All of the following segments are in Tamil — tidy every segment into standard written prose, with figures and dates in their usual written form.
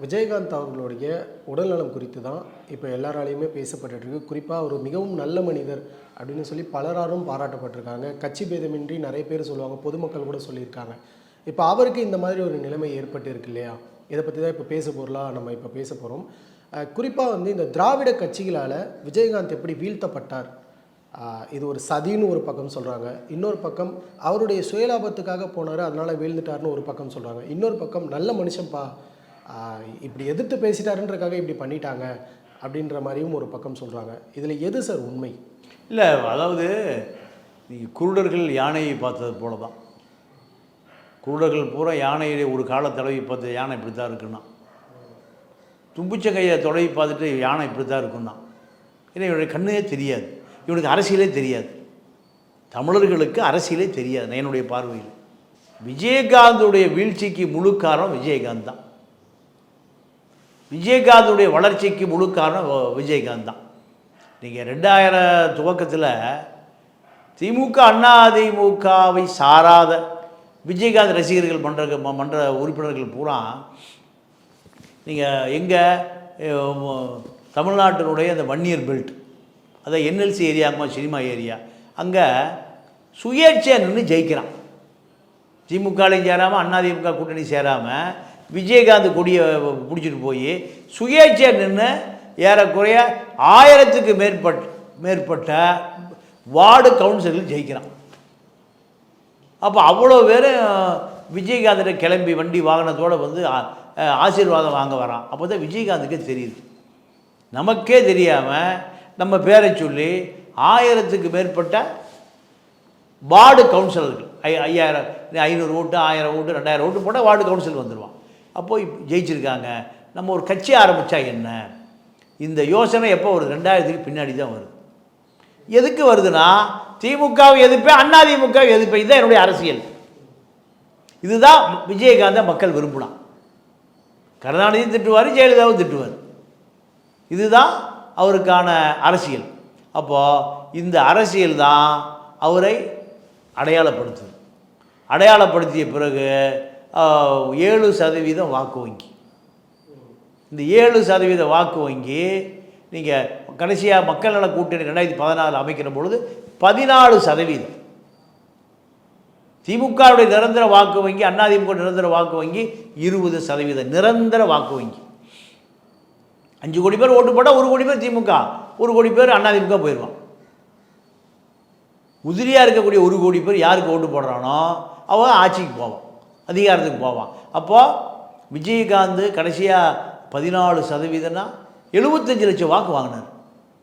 விஜயகாந்த் அவர்களுடைய உடல்நலம் குறித்து தான் இப்போ எல்லாராலையுமே பேசப்பட்டுருக்கு. குறிப்பாக ஒரு மிகவும் நல்ல மனிதர் அப்படின்னு சொல்லி பலராலும் பாராட்டப்பட்டிருக்காங்க. கட்சி பேதமின்றி நிறைய பேர் சொல்லுவாங்க, பொதுமக்கள் கூட சொல்லியிருக்காங்க. இப்போ அவருக்கு இந்த மாதிரி ஒரு நிலைமை ஏற்பட்டு இருக்கு இல்லையா? இதை பற்றி தான் இப்போ பேச பொருளாக நம்ம இப்போ பேச போகிறோம். குறிப்பாக வந்து இந்த திராவிட கட்சிகளால் விஜயகாந்த் எப்படி வீழ்த்தப்பட்டார், இது ஒரு சதின்னு ஒரு பக்கம் சொல்கிறாங்க. இன்னொரு பக்கம் அவருடைய சுயலாபத்துக்காக போனார், அதனால் வீழ்ந்துட்டார்னு ஒரு பக்கம் சொல்கிறாங்க. இன்னொரு பக்கம் நல்ல மனுஷன்ப்பா, இப்படி எதிர்த்து பேசிட்டாருன்றக்காக இப்படி பண்ணிட்டாங்க அப்படின்ற மாதிரியும் ஒரு பக்கம் சொல்கிறாங்க. இதில் எது சார் உண்மை? இல்லை, அதாவது நீங்கள் குருடர்கள் யானையை பார்த்தது போல தான். குருடர்கள் பூரா யானையை ஒரு கால தடவை பார்த்து யானை இப்படி தான் இருக்குன்னா, தும்பிச்ச கையை தொடவி பார்த்துட்டு யானை இப்படி தான் இருக்குன்னா, ஏன்னா இவனுடைய கண்ணே தெரியாது, இவனுக்கு அரசியலே தெரியாது, தமிழர்களுக்கு அரசியலே தெரியாது. என்னுடைய பார்வையில் விஜயகாந்துடைய வீழ்ச்சிக்கு முழு காரணம் விஜயகாந்த் தான். விஜயகாந்துடைய வளர்ச்சிக்கு முழு காரணம் விஜயகாந்த் தான். நீங்கள் 2000 துவக்கத்தில் திமுக அதிமுகவை சாராத விஜயகாந்த் ரசிகர்கள் மன்ற உறுப்பினர்கள் பூரா நீங்கள் எங்கள் தமிழ்நாட்டினுடைய அந்த வன்னியர் பெல்ட், அதை என்எல்சி ஏரியாமா சினிமா ஏரியா, அங்கே சுயேட்சையாக நின்று ஜெயிக்கிறான். திமுகலையும் சேராமல் அதிமுக கூட்டணி சேராமல் விஜயகாந்த் கொடியை பிடிச்சிட்டு போய் சுயேட்சையாக நின்று ஏறக்குறைய 1000க்கு மேற்பட்ட வார்டு கவுன்சிலர்கள் ஜெயிக்கிறான். அப்போ அவ்வளோ பேர் விஜயகாந்தை கிளம்பி வண்டி வாகனத்தோடு வந்து ஆசீர்வாதம் வாங்க வரான். அப்போ தான் விஜயகாந்துக்கே தெரியுது. நமக்கே தெரியாமல் நம்ம பேரை சொல்லி 1000க்கு மேற்பட்ட வார்டு கவுன்சிலர்கள் 5000, 500 ஓட்டு, 1000 ஓட்டு, 2000 ஓட்டு போட்டால் வார்டு கவுன்சில் வந்துடுவான். அப்போது ஜெயிச்சிருக்காங்க. நம்ம ஒரு கட்சி ஆரம்பித்தா என்ன, இந்த யோசனை எப்போ வருது? 2000க்கு பின்னாடி தான் வருது. எதுக்கு வருதுன்னா, திமுகவை எதிர்ப்பேன், அதிமுகவை எதிர்ப்பேன், இதுதான் என்னுடைய அரசியல். இதுதான் விஜயகாந்தை மக்கள் விரும்பினான். கருணாநிதியும் திட்டுவார், ஜெயலலிதாவும் திட்டுவார். இதுதான் அவருக்கான அரசியல். அப்போது இந்த அரசியல் தான் அவரை அடையாளப்படுத்துது. அடையாளப்படுத்திய பிறகு 7% வாக்கு வங்கி, இந்த 7% வாக்கு வங்கி நீங்கள் கடைசியாக மக்கள் நல கூட்டணி 2014 அமைக்கிற பொழுது 14%. திமுகவுடைய நிரந்தர வாக்கு வங்கி, அதிமுக நிரந்தர வாக்கு வங்கி 20% நிரந்தர வாக்கு வங்கி. 5 கோடி பேர் ஓட்டு போட்டால் 1 கோடி பேர் திமுக, 1 கோடி பேர் அதிமுக போயிடுவான். உதிரியாக இருக்கக்கூடிய 1 கோடி பேர் யாருக்கு ஓட்டு போடுறானோ அவன் ஆட்சிக்கு போவான், அதிகாரத்துக்கு போவான். அப்போது விஜயகாந்த் கடைசியாக 14%னா 75 லட்சம் வாக்கு வாங்கினார்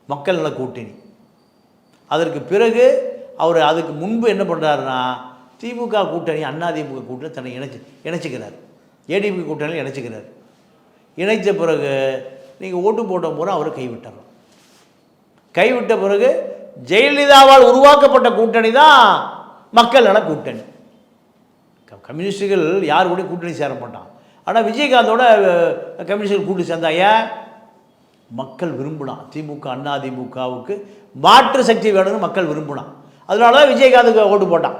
மக்கள் நல கூட்டணி. அதற்கு பிறகு அவர் அதுக்கு முன்பு என்ன பண்ணுறாருன்னா, திமுக கூட்டணி அதிமுக கூட்டணி தன்னை இணைச்சிக்கிறார், ஏடிஎம்கே கூட்டணியில் இணைச்சிக்கிறார். இணைத்த பிறகு நீங்கள் ஓட்டு போட்ட முறை அவர் கைவிட்டார். கைவிட்ட பிறகு ஜெயலலிதாவால் உருவாக்கப்பட்ட கூட்டணி தான் மக்கள் நல கூட்டணி. கம்யூனிஸ்டுகள் யார் கூட கூட்டணி சேர மாட்டான். ஆனால் விஜயகாந்தோட கம்யூனிஸ்டுகள் கூட்டணி சேர்ந்தாங்க. மக்கள் விரும்பினான் திமுக அதிமுகவுக்கு மாற்று சக்தி வேணும்னு மக்கள் விரும்பினான். அதனால தான் விஜயகாந்துக்கு ஓட்டு போட்டான்.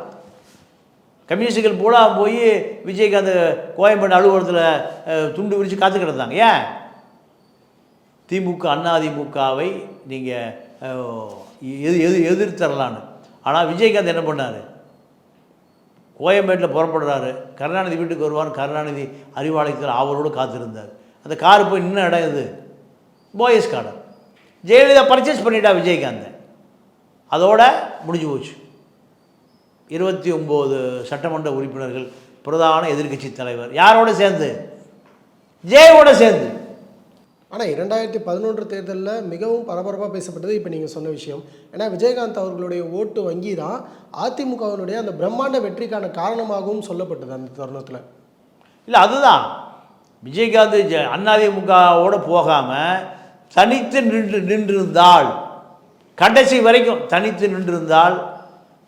கம்யூனிஸ்டுகள் பூரா போய் விஜயகாந்த் கோயம்பேடு அலுவலகத்தில் துண்டு விரித்து காத்து கிடந்தாங்க. ஏன்? திமுக அதிமுகவை நீங்கள் எதிர்த்தரலான்னு. ஆனால் விஜயகாந்த் என்ன பண்ணார்? கோயம்பேட்டில் புறப்படுறாரு, கருணாநிதி வீட்டுக்கு வருவார், கருணாநிதி அறிவாலயத்தில் அவரோடு காத்திருந்தார். அந்த காரு போய் நின்று இடம் இது போயஸ் கார்டன். ஜெயலலிதா பர்ச்சேஸ் பண்ணிட்டா விஜயகாந்தை, அதோட முடிஞ்சு போச்சு. 29 சட்டமன்ற உறுப்பினர்கள், பிரதான எதிர்க்கட்சி தலைவர் யாரோட சேர்ந்து? ஜெயோட சேர்ந்து. ஆனால் 2011 தேர்தலில் மிகவும் பரபரப்பாக பேசப்பட்டது இப்போ நீங்கள் சொன்ன விஷயம். ஏன்னா விஜயகாந்த் அவர்களுடைய ஓட்டு வங்கி தான் அதிமுகவினுடைய அந்த பிரம்மாண்ட வெற்றிக்கான காரணமாகவும் சொல்லப்பட்டது அந்த தருணத்தில். இல்லை, அதுதான் விஜயகாந்த் அதிமுகவோடு போகாமல் தனித்து நின்றிருந்தால், கடைசி வரைக்கும் தனித்து நின்றிருந்தால்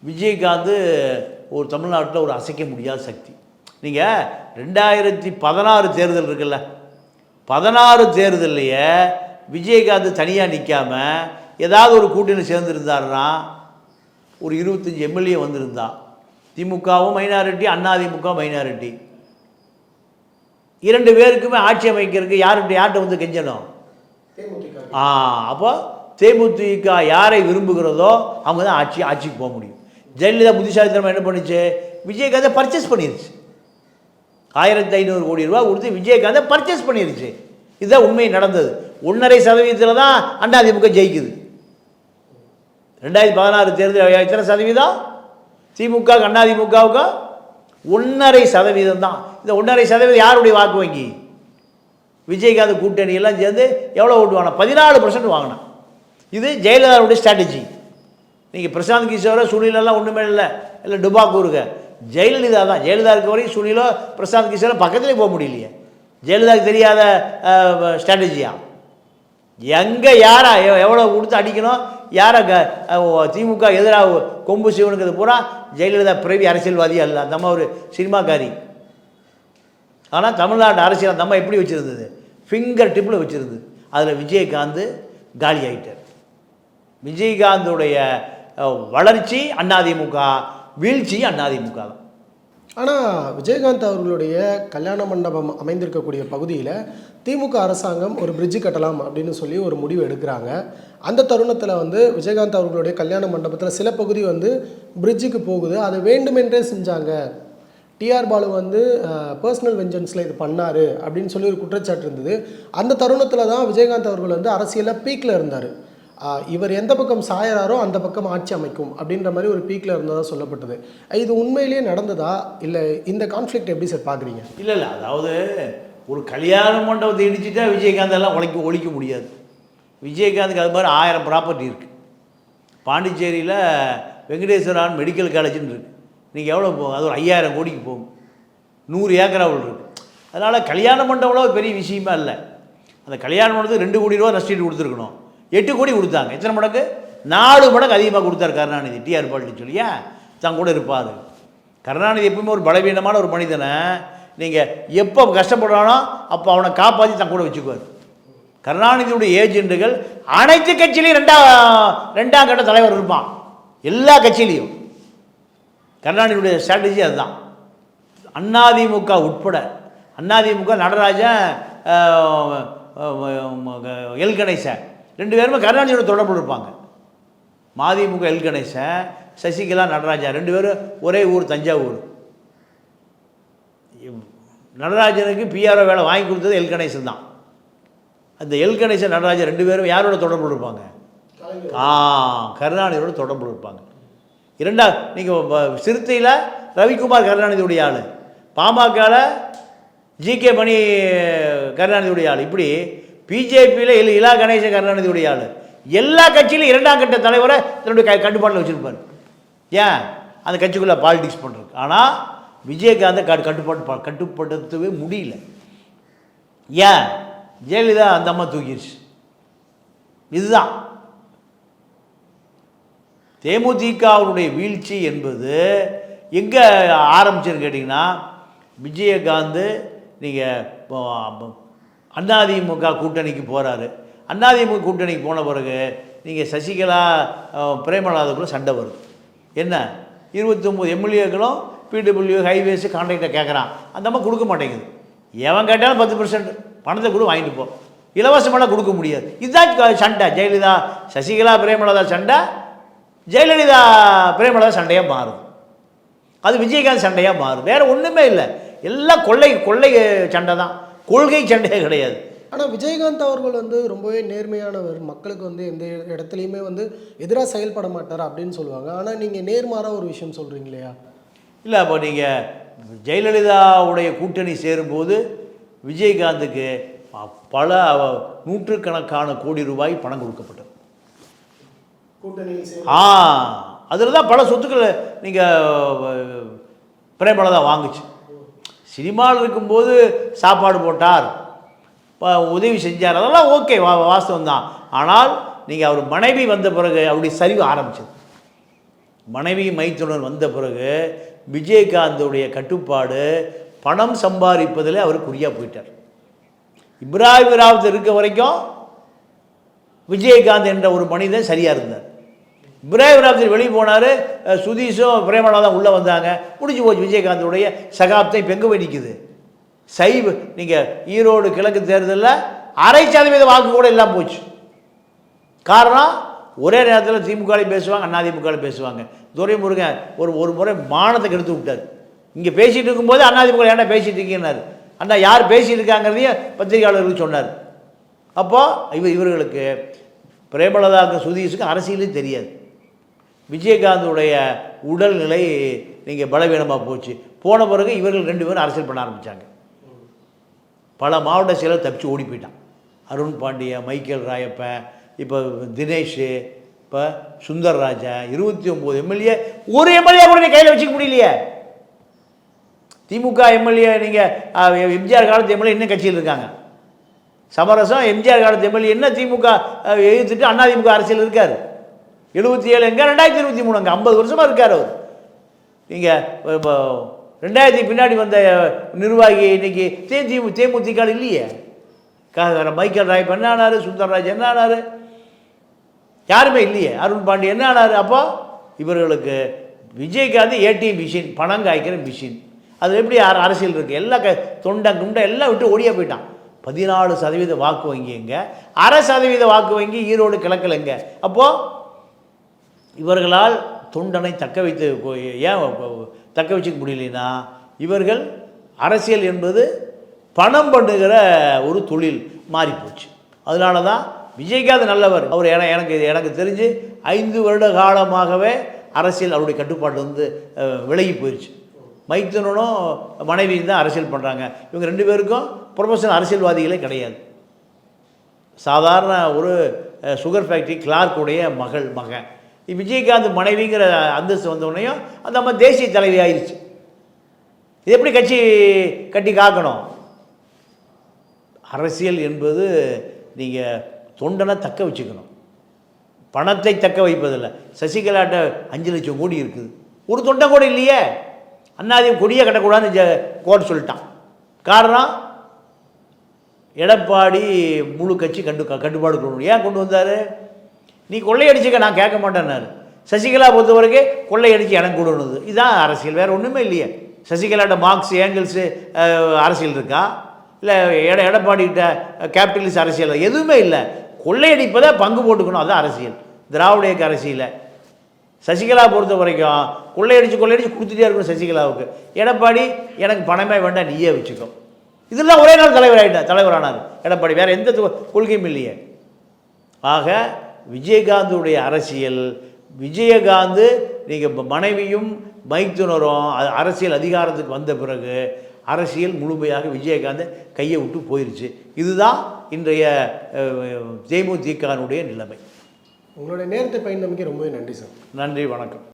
விஜயகாந்த் ஒரு தமிழ்நாட்டில் ஒரு அசைக்க முடியாத சக்தி. நீங்கள் 2016 தேர்தல் இருக்குல்ல, 16 தேர்தலையே விஜயகாந்த் தனியாக நிற்காமல் ஏதாவது ஒரு கூட்டணி சேர்ந்துருந்தாருன்னா ஒரு 25 எம்எல்ஏ வந்திருந்தா, திமுகவும் மைனாரிட்டி, அதிமுக மைனாரிட்டி, 2 பேருக்குமே ஆட்சி அமைக்கிறதுக்கு யார்கிட்ட வந்து கெஞ்சணும்? அப்போ தேமுதிக யாரை விரும்புகிறதோ அவங்க தான் ஆட்சிக்கு போக முடியும். ஜெயலலிதா புத்திசாலித்தனமாக என்ன பண்ணிச்சு? விஜயகாந்தை பர்ச்சேஸ் பண்ணிருச்சு. 1500 கோடி ரூபா கொடுத்து விஜயகாந்தை பர்ச்சேஸ் பண்ணிருச்சு. இதுதான் உண்மை நடந்தது. 1.5% தான் அதிமுக ஜெயிக்குது. 2016 தேர்தல் எத்தனை சதவீதம்? திமுக அதிமுகவுக்கு 1.5% தான். இந்த 1.5% யாருடைய வாக்கு வங்கி? விஜயகாந்த் கூட்டணியெல்லாம் சேர்ந்து எவ்வளோ ஓட்டு வாங்கினா? 14% வாங்கினான். இது ஜெயலலிதாவுடைய ஸ்ட்ராட்டஜி. நீங்கள் பிரசாந்த் கிஷோரோ சுனிலெல்லாம் ஒன்றுமே இல்லை டுபாக்கூருங்க. ஜெயலலிதா தான். ஜெயலலிதா இருக்க வரைக்கும் சுனிலோ பிரசாந்த் கிஷோரோ பக்கத்துலேயே போக முடியலையே. ஜெயலலிதாவுக்கு தெரியாத ஸ்ட்ராட்டஜியா? எங்கே யாரை எவ்வளோ கொடுத்து அடிக்கணும், யாரை திமுக எதிராக கொம்பு சிவனுங்கிறது பூரா ஜெயலலிதா பிறவி அரசியல்வாதி அல்ல. அந்த அம்மா ஒரு சினிமாக்காரி. ஆனால் தமிழ்நாட்டு அரசியல் அந்த அம்மா எப்படி வச்சுருந்தது? ஃபிங்கர் டிப்பில் வச்சுருந்தது. அதில் விஜயகாந்த் காலி ஆகிட்டார். விஜயகாந்துடைய வளர்ச்சி அதிமுக, வீழ்ச்சி அதிமுக தான். ஆனால் விஜயகாந்த் அவர்களுடைய கல்யாண மண்டபம் அமைந்திருக்கக்கூடிய பகுதியில் திமுக அரசாங்கம் ஒரு பிரிட்ஜு கட்டலாம் அப்படின்னு சொல்லி ஒரு முடிவு எடுக்கிறாங்க. அந்த தருணத்தில் வந்து விஜயகாந்த் அவர்களுடைய கல்யாண மண்டபத்தில் சில பகுதி வந்து பிரிட்ஜுக்கு போகுது. அதை வேண்டுமென்றே செஞ்சாங்க. டிஆர் பாலு வந்து பர்சனல் வெஞ்சன்ஸில் இது பண்ணார் அப்படின்னு சொல்லி ஒரு குற்றச்சாட்டு இருந்தது. அந்த தருணத்தில் தான் விஜயகாந்த் அவர்கள் வந்து அரசியலில் பீக்கில் இருந்தார். இவர் எந்த பக்கம் சாயறாரோ அந்த பக்கம் ஆட்சி அமைக்கும் அப்படின்ற மாதிரி ஒரு பீக்கில் இருந்ததாக சொல்லப்பட்டது. இது உண்மையிலேயே நடந்ததா? இல்லை இந்த கான்ஃப்ளிக்ட் எப்படி சார் பார்க்குறீங்க? இல்லை அதாவது ஒரு கல்யாண மண்டபத்தை இடிச்சுட்டா விஜயகாந்தெல்லாம் ஒழிக்க முடியாது. விஜயகாந்துக்கு அது மாதிரி 1000 ப்ராப்பர்ட்டி இருக்குது. பாண்டிச்சேரியில் வெங்கடேஸ்வரான் மெடிக்கல் காலேஜுன்னு இருக்குது. நீங்கள் எவ்வளோ போகும்? அது ஒரு 5000 கோடிக்கு போகும். 100 ஏக்கர் அவ்வளோ இருக்குது. அதனால் கல்யாண மண்டபம்லாம் ஒரு பெரிய விஷயமா இல்லை. அந்த கல்யாண மண்டபத்துக்கு 2 கோடி ரூபா நஷ்டீடு கொடுத்துருக்கணும். 8 கோடி கொடுத்தாங்க. எத்தனை மடங்கு? 4 மடங்கு அதிகமாக கொடுத்தார் கருணாநிதி. டிஆர் பால்ட்டு சொல்லியா தான் கூட இருப்பார். கருணாநிதி எப்பவுமே ஒரு பலவீனமான ஒரு மனிதனை நீங்கள் எப்போ கஷ்டப்படுறானோ அப்போ அவனை காப்பாற்றி தான் கூட வச்சுக்குவார். கருணாநிதியுடைய ஏஜெண்டுகள் அனைத்து கட்சியிலையும் ரெண்டாம் கட்ட தலைவர் இருப்பான். எல்லா கட்சியிலையும். கருணாநிதியுடைய ஸ்ட்ராட்டஜி அதுதான். அதிமுக உட்பட அதிமுக நடராஜன், எல் கணேசன் 2 பேருமே கருணாநிதியோட தொடர்பு இருப்பாங்க. மதிமுக எல் கணேசன், சசிகலா, நடராஜா 2 பேரும் ஒரே ஊர், தஞ்சாவூர். நடராஜனுக்கு பிஆர்ஓ வேலை வாங்கி கொடுத்தது எல் கணேசன் தான். அந்த எல் கணேசன், நடராஜன் 2 பேரும் யாரோட தொடர்பு இருப்பாங்க? கருணாநிதியோட தொடர்பு இருப்பாங்க. நீங்கள் சிறுத்தையில் ரவிக்குமார் கருணாநிதியுடைய ஆள், பாமகவில் ஜிகே மணி கருணாநிதியுடைய ஆள், இப்படி பிஜேபியில் இலா கணேசன் கருணாநிதியுடைய ஆள். எல்லா கட்சியிலும் 2ஆம் கட்ட தலைவரை தன்னுடைய கட்டுப்பாட்டில் வச்சுருப்பார். ஏன்? அந்த கட்சிக்குள்ளே பாலிடிக்ஸ் பண்ணுறது. ஆனால் விஜயகாந்தை கட்டுப்படுத்தவே முடியல. ஏன்? ஜெயலலிதா அந்த அம்மா தூக்கிடுச்சு. இதுதான் தேமுதிகவுடைய வீழ்ச்சி என்பது எங்கே ஆரம்பிச்சுன்னு கேட்டிங்கன்னா, விஜயகாந்த் நீங்கள் அதிமுக கூட்டணிக்கு போகிறாரு. அதிமுக கூட்டணிக்கு போன பிறகு நீங்கள் சசிகலா, பிரேமலாதக்குள்ள சண்டை வருது. என்ன? 29 எம்எல்ஏக்களும் பிடபிள்யூ, ஹைவேஸு கான்ட்ராக்டை கேட்குறான். அந்த அம்மா கொடுக்க மாட்டேங்குது. எவன் கேட்டாலும் 10% பணத்தை கூட வாங்கிட்டு போ, இலவசமெல்லாம் கொடுக்க முடியாது. இதுதான் சண்டை. ஜெயலலிதா சசிகலா பிரேமலதா சண்டை, ஜெயலலிதா பிரேமலதா சண்டையாக மாறுது. அது விஜயகாந்த் சண்டையாக மாறுது. வேறு ஒன்றுமே இல்லை. எல்லாம் கொள்ளை சண்டை தான், கொள்கை சண்டையே கிடையாது. ஆனால் விஜயகாந்த் அவர்கள் வந்து ரொம்பவே நேர்மையானவர். மக்களுக்கு வந்து எந்த இடத்துலையுமே வந்து எதிராக செயல்பட மாட்டார் அப்படின்னு சொல்லுவாங்க. ஆனால் நீங்கள் நேர்மாறாக ஒரு விஷயம் சொல்கிறீங்க இல்லையா? இல்லை, அப்போ நீங்கள் ஜெயலலிதாவுடைய கூட்டணி சேரும்போது விஜயகாந்துக்கு பல 100கணக்கான கோடி ரூபாய் பணம் கொடுக்கப்பட்டது. அதில் தான் பல சொத்துக்களை நீங்கள் பிரேமலதா வாங்குச்சு. சினிமாவில் இருக்கும்போது சாப்பாடு போட்டார், உதவி செஞ்சார், அதெல்லாம் ஓகே, வாஸ்தவம் தான். ஆனால் நீங்கள் அவர் மனைவி வந்த பிறகு அவருடைய சரிவு ஆரம்பிச்சது. மனைவி மைத்துனர் வந்த பிறகு விஜயகாந்துடைய கட்டுப்பாடு பணம் சம்பாதிப்பதில் அவர் குறியாக போயிட்டார். இப்ராஹிம் ராவத் இருக்க வரைக்கும் விஜயகாந்த் என்ற ஒரு மனிதன் சரியாக இருந்தார். இப்ராஹிம் ராவத் வெளியே போனார், சுதீஷும் பிரேமலா தான் உள்ளே வந்தாங்க, முடிஞ்சு போச்சு. விஜயகாந்தோடைய சகாப்தம் இப்போ எங்கே போய் நிற்குது? நீங்கள் ஈரோடு கிழக்கு தேர்தலில் 0.5% வாக்கு கூட இல்லாமல் போச்சு. காரணம், ஒரே நேரத்தில் திமுகலையும் பேசுவாங்க, அதிமுகலையும் பேசுவாங்க. துரைமுருகன் ஒரு முறை மானத்தை கெடுத்து விட்டார். இங்கே பேசிகிட்டு இருக்கும்போது அதிமுக ஏன்டா பேசிகிட்டு இருக்கீங்கன்னாரு. அண்ணா யார் பேசிகிட்டு இருக்காங்கிறதையும் பத்திரிகையாளர்களுக்கு சொன்னார். அப்போது இவர்களுக்கு பிரேமலதாவுக்கும் சுதீஷுக்கும் அரசியலும் தெரியாது. விஜயகாந்துடைய உடல்நிலை நீங்கள் பலவீனமாக போச்சு. போன பிறகு இவர்கள் 2 பேரும் அரசியல் பண்ண ஆரம்பித்தாங்க. பல மாவட்ட செயலர் தப்பிச்சு ஓடி போயிட்டான். அருண் பாண்டிய, மைக்கேல் ராயப்பன், இப்போ தினேஷ், இப்போ சுந்தர் ராஜா, 29 எம்எல்ஏ. ஒரு எம்எல்ஏ கூட கையில் வச்சுக்க முடியலையே. திமுக எம்எல்ஏ நீங்கள் எம்ஜிஆர் காலத்து எம்எல்ஏ இன்னும் கட்சியில் இருக்காங்க. சமரசம் எம்ஜிஆர் காலத்து எம்எல்ஏ என்ன திமுக எதிர்த்துட்டு அதிமுக அரசியல் இருக்கார். 77 எங்கே, 2023 அங்கே 50 வருஷமாக இருக்கார் அவர். நீங்கள் இப்போ 2000 பின்னாடி வந்த நிர்வாகி இன்னைக்கு தேமுதிக இல்லையே. மைக்கேல் ராயப்பன் என்ன ஆனார், சுந்தர்ராஜ் என்ன ஆனார், யாருமே இல்லையே. அருண் பாண்டி என்ன ஆனார். அப்போ இவர்களுக்கு விஜயகாந்த் ஏடிஎம் மிஷின், பணம் காய்க்கிற மிஷின். அது எப்படி அரசியல் இருக்குது, எல்லா தொண்டை குண்டை எல்லாம் விட்டு ஓடியா போயிட்டான். 14% வாக்கு வங்கி எங்கே, 1/2% வாக்கு வங்கி ஈரோடு கிழக்கில் எங்கே. அப்போது இவர்களால் தொண்டனை தக்க வைத்து ஏன் தக்க வச்சுக்க முடியலனா, இவர்கள் அரசியல் என்பது பணம் பண்ணுகிற ஒரு தொழில் மாறிப்போச்சு. அதனால தான் விஜயகாந்த் நல்லவர். அவர் எனக்கு தெரிஞ்சு 5 வருட காலமாகவே அரசியல் அவருடைய கட்டுப்பாட்டிலிருந்து விலகி போயிடுச்சு. மைத்துனனும் மனைவியும் தான் அரசியல் பண்ணுறாங்க. இவங்க 2 பேருக்கும் ப்ரொஃபஷனல் அரசியல்வாதிகளே கிடையாது. சாதாரண ஒரு சுகர் ஃபேக்ட்ரி கிளார்க்குடைய மகன். விஜயகாந்த் மனைவிங்கிற அந்தஸ்து வந்தோடனையும் அந்த அம்மா தேசிய தலைவி ஆயிடுச்சு. இது எப்படி கட்சி கட்டி காக்கணும்? அரசியல் என்பது நீங்கள் தொண்டனை தக்க வச்சுக்கணும், பணத்தை தக்க வைப்பதில்லை. சசிகலாட்ட 5 லட்சம் கோடி இருக்குது, ஒரு தொண்டன் கூட இல்லையே. அண்ணாதிமுக கொடியே கட்டக்கூடாதுன்னு கோர்ட் சொல்லிட்டான். காரணம், எடப்பாடி முழு கட்சி கட்டுப்பாடு கொண்டு ஏன் கொண்டு வந்தார்? நீ கொள்ளையடிச்சுக்க, நான் கேட்க மாட்டேன்னாரு. சசிகலா பொறுத்த வரைக்கும் கொள்ளையடிச்சு எனக்கு கொடுனது. இதுதான் அரசியல், வேறு ஒன்றுமே இல்லையே. சசிகலாட்ட மார்க்ஸ் ஏங்கிள்ஸு அரசியல் இருக்கா? இல்லை எடப்பாடிக்கிட்ட கேபிட்டலிஸ்ட் அரசியல் எதுவுமே இல்லை. கொள்ளையடிப்பதை பங்கு போட்டுக்கணும், அதுதான் அரசியல். திராவிட இயக்க அரசியலை சசிகலா பொறுத்த வரைக்கும் கொள்ளையடிச்சு கொடுத்துட்டே இருக்கணும் சசிகலாவுக்கு. எடப்பாடி எனக்கு பணமே வேண்டாம், நீயே வச்சுக்கோ. இதெல்லாம் ஒரே நாள் தலைவரானார் எடப்பாடி. வேறு எந்த கொள்கையும் இல்லையே. ஆக விஜயகாந்துடைய அரசியல், விஜயகாந்த் நீங்கள் மனைவியும் மைத்துனரும் அரசியல் அதிகாரத்துக்கு வந்த பிறகு அரசியல் முழுமையாக விஜயகாந்த் கையை விட்டு போயிடுச்சு. இதுதான் இன்றைய தேமுதிகனுடைய நிலைமை. உங்களுடைய நேரத்தை பயன்படுத்தி ரொம்பவே நன்றி சார். நன்றி, வணக்கம்.